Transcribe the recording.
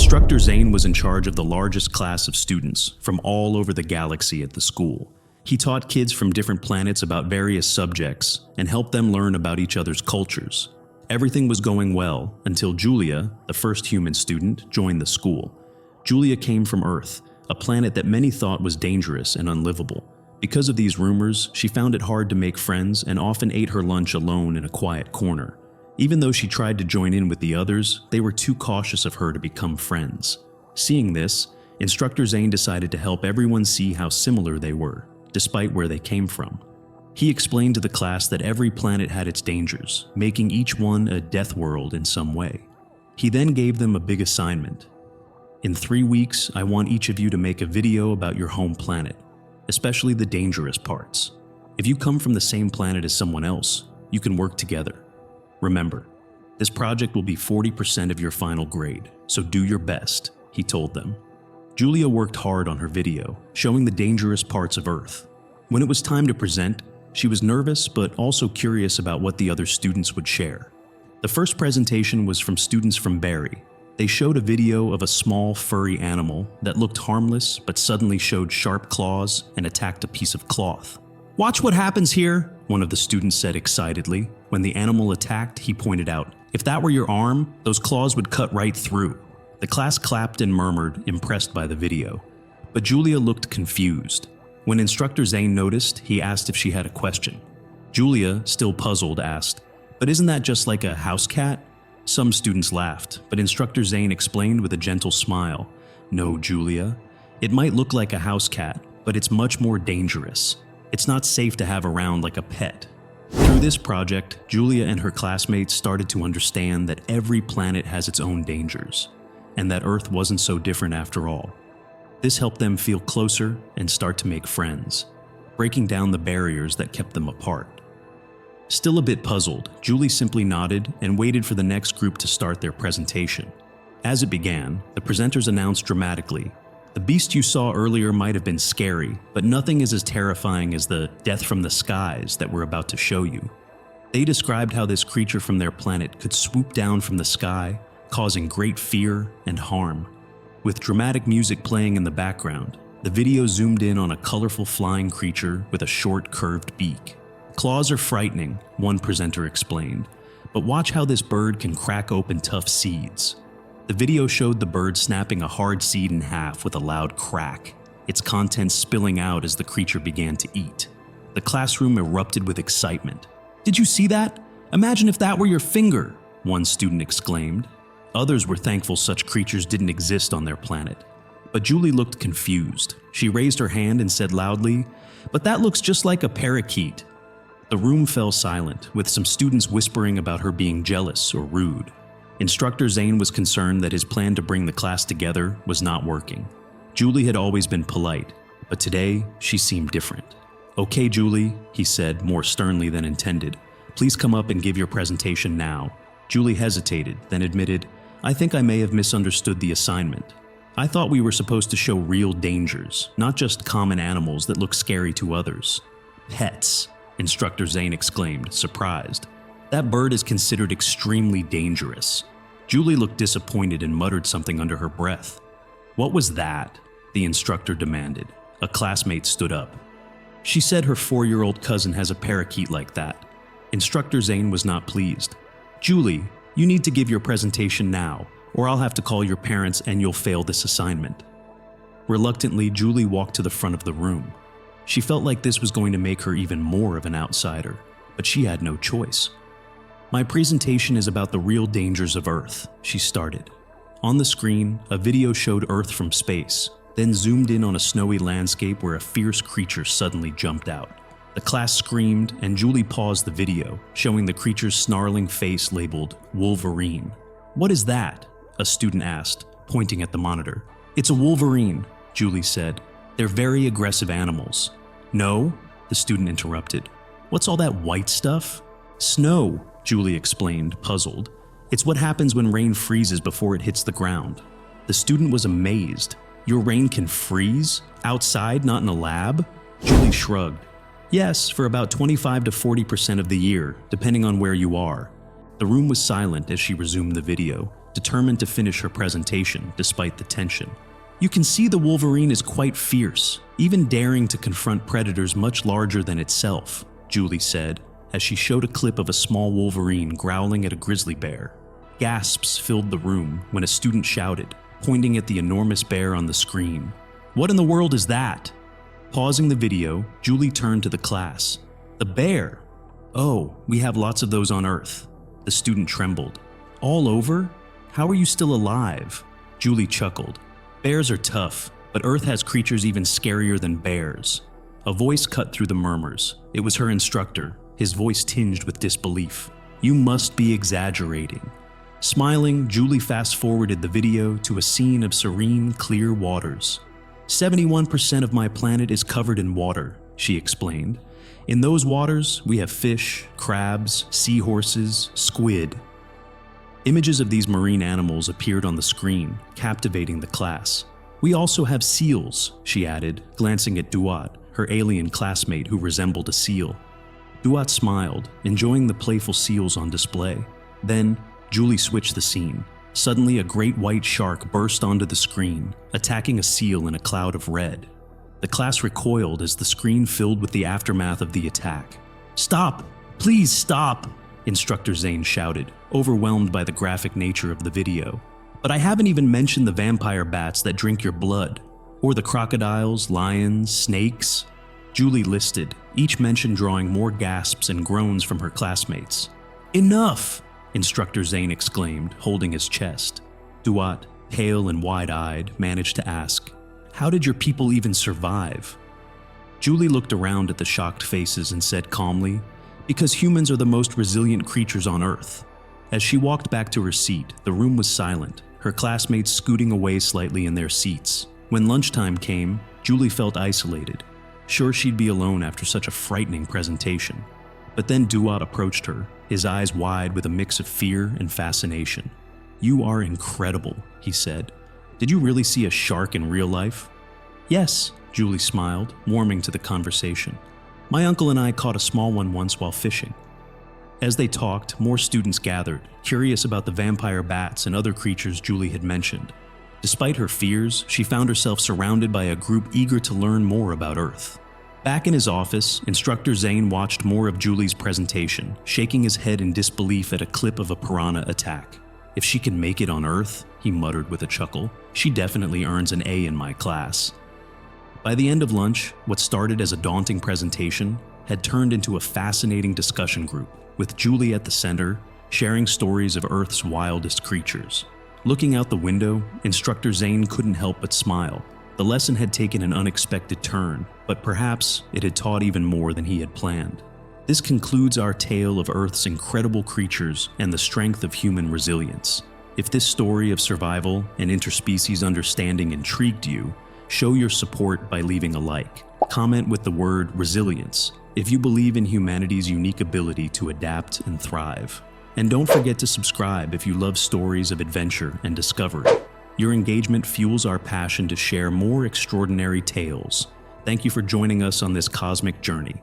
Instructor Zane was in charge of the largest class of students from all over the galaxy at the school. He taught kids from different planets about various subjects and helped them learn about each other's cultures. Everything was going well until Julia, the first human student, joined the school. Julia came from Earth, a planet that many thought was dangerous and unlivable. Because of these rumors, she found it hard to make friends and often ate her lunch alone in a quiet corner. Even though she tried to join in with the others, they were too cautious of her to become friends. Seeing this, Instructor Zane decided to help everyone see how similar they were, despite where they came from. He explained to the class that every planet had its dangers, making each one a Deathworld in some way. He then gave them a big assignment. In 3 weeks, I want each of you to make a video about your home planet, especially the dangerous parts. If you come from the same planet as someone else, you can work together. Remember, this project will be 40% of your final grade, so do your best, he told them. Julia worked hard on her video, showing the dangerous parts of Earth. When it was time to present, she was nervous but also curious about what the other students would share. The first presentation was from students from Barry. They showed a video of a small furry animal that looked harmless but suddenly showed sharp claws and attacked a piece of cloth. "Watch what happens here," one of the students said excitedly. When the animal attacked, he pointed out, "If that were your arm, those claws would cut right through." The class clapped and murmured, impressed by the video. But Julia looked confused. When Instructor Zane noticed, he asked if she had a question. Julia, still puzzled, asked, "But isn't that just like a house cat?" Some students laughed, but Instructor Zane explained with a gentle smile, "No, Julia. It might look like a house cat, but it's much more dangerous. It's not safe to have around like a pet." Through this project, Julia and her classmates started to understand that every planet has its own dangers, and that Earth wasn't so different after all. This helped them feel closer and start to make friends, breaking down the barriers that kept them apart. Still a bit puzzled, Julie simply nodded and waited for the next group to start their presentation. As it began, the presenters announced dramatically, "The beast you saw earlier might have been scary, but nothing is as terrifying as the death from the skies that we're about to show you." They described how this creature from their planet could swoop down from the sky, causing great fear and harm. With dramatic music playing in the background, the video zoomed in on a colorful flying creature with a short, curved beak. "Claws are frightening," one presenter explained, "but watch how this bird can crack open tough seeds." The video showed the bird snapping a hard seed in half with a loud crack, its contents spilling out as the creature began to eat. The classroom erupted with excitement. "Did you see that? Imagine if that were your finger," one student exclaimed. Others were thankful such creatures didn't exist on their planet. But Julie looked confused. She raised her hand and said loudly, "But that looks just like a parakeet." The room fell silent, with some students whispering about her being jealous or rude. Instructor Zane was concerned that his plan to bring the class together was not working. Julie had always been polite, but today she seemed different. "Okay, Julie," he said more sternly than intended. "Please come up and give your presentation now." Julie hesitated, then admitted, "I think I may have misunderstood the assignment. I thought we were supposed to show real dangers, not just common animals that look scary to others." "Pets," Instructor Zane exclaimed, surprised. "That bird is considered extremely dangerous." Julie looked disappointed and muttered something under her breath. "What was that?" the instructor demanded. A classmate stood up. "She said her 4-year-old cousin has a parakeet like that." Instructor Zane was not pleased. "Julie, you need to give your presentation now, or I'll have to call your parents and you'll fail this assignment." Reluctantly, Julie walked to the front of the room. She felt like this was going to make her even more of an outsider, but she had no choice. "My presentation is about the real dangers of Earth," she started. On the screen, a video showed Earth from space, then zoomed in on a snowy landscape where a fierce creature suddenly jumped out. The class screamed, and Julie paused the video, showing the creature's snarling face labeled Wolverine. "What is that?" a student asked, pointing at the monitor. "It's a wolverine," Julie said. "They're very aggressive animals." "No," the student interrupted. "What's all that white stuff?" "Snow," Julie explained, puzzled. "It's what happens when rain freezes before it hits the ground." The student was amazed. "Your rain can freeze? Outside, not in a lab?" Julie shrugged. "Yes, for about 25 to 40% of the year, depending on where you are." The room was silent as she resumed the video, determined to finish her presentation despite the tension. You can see the wolverine is quite fierce, even daring to confront predators much larger than itself, Julie said, as she showed a clip of a small wolverine growling at a grizzly bear. Gasps filled the room when a student shouted, pointing at the enormous bear on the screen. "What in the world is that?" Pausing the video, Julie turned to the class. "The bear? Oh, we have lots of those on Earth." The student trembled. "All over? How are you still alive?" Julie chuckled. "Bears are tough, but Earth has creatures even scarier than bears." A voice cut through the murmurs. It was her instructor, his voice tinged with disbelief. "You must be exaggerating." Smiling, Julie fast-forwarded the video to a scene of serene, clear waters. 71% of my planet is covered in water, she explained. In those waters, we have fish, crabs, seahorses, squid. Images of these marine animals appeared on the screen, captivating the class. "We also have seals," she added, glancing at Duat, her alien classmate who resembled a seal. Duat smiled, enjoying the playful seals on display. Then, Julie switched the scene. Suddenly, a great white shark burst onto the screen, attacking a seal in a cloud of red. The class recoiled as the screen filled with the aftermath of the attack. "Stop! Please stop!" Instructor Zane shouted, overwhelmed by the graphic nature of the video. "But I haven't even mentioned the vampire bats that drink your blood, or the crocodiles, lions, snakes." Julie listed, each mention drawing more gasps and groans from her classmates. "Enough!" Instructor Zane exclaimed, holding his chest. Duat, pale and wide-eyed, managed to ask, "How did your people even survive?" Julie looked around at the shocked faces and said calmly, "Because humans are the most resilient creatures on Earth." As she walked back to her seat, the room was silent, her classmates scooting away slightly in their seats. When lunchtime came, Julie felt isolated, sure she'd be alone after such a frightening presentation. But then Duat approached her, his eyes wide with a mix of fear and fascination. "You are incredible," he said. "Did you really see a shark in real life?" "Yes," Julie smiled, warming to the conversation. "My uncle and I caught a small one once while fishing." As they talked, more students gathered, curious about the vampire bats and other creatures Julie had mentioned. Despite her fears, she found herself surrounded by a group eager to learn more about Earth. Back in his office, Instructor Zane watched more of Julie's presentation, shaking his head in disbelief at a clip of a piranha attack. "If she can make it on Earth," he muttered with a chuckle, "she definitely earns an A in my class." By the end of lunch, what started as a daunting presentation had turned into a fascinating discussion group, with Julie at the center, sharing stories of Earth's wildest creatures. Looking out the window, Instructor Zane couldn't help but smile. The lesson had taken an unexpected turn, but perhaps it had taught even more than he had planned. This concludes our tale of Earth's incredible creatures and the strength of human resilience. If this story of survival and interspecies understanding intrigued you, show your support by leaving a like. Comment with the word resilience if you believe in humanity's unique ability to adapt and thrive. And don't forget to subscribe if you love stories of adventure and discovery. Your engagement fuels our passion to share more extraordinary tales. Thank you for joining us on this cosmic journey.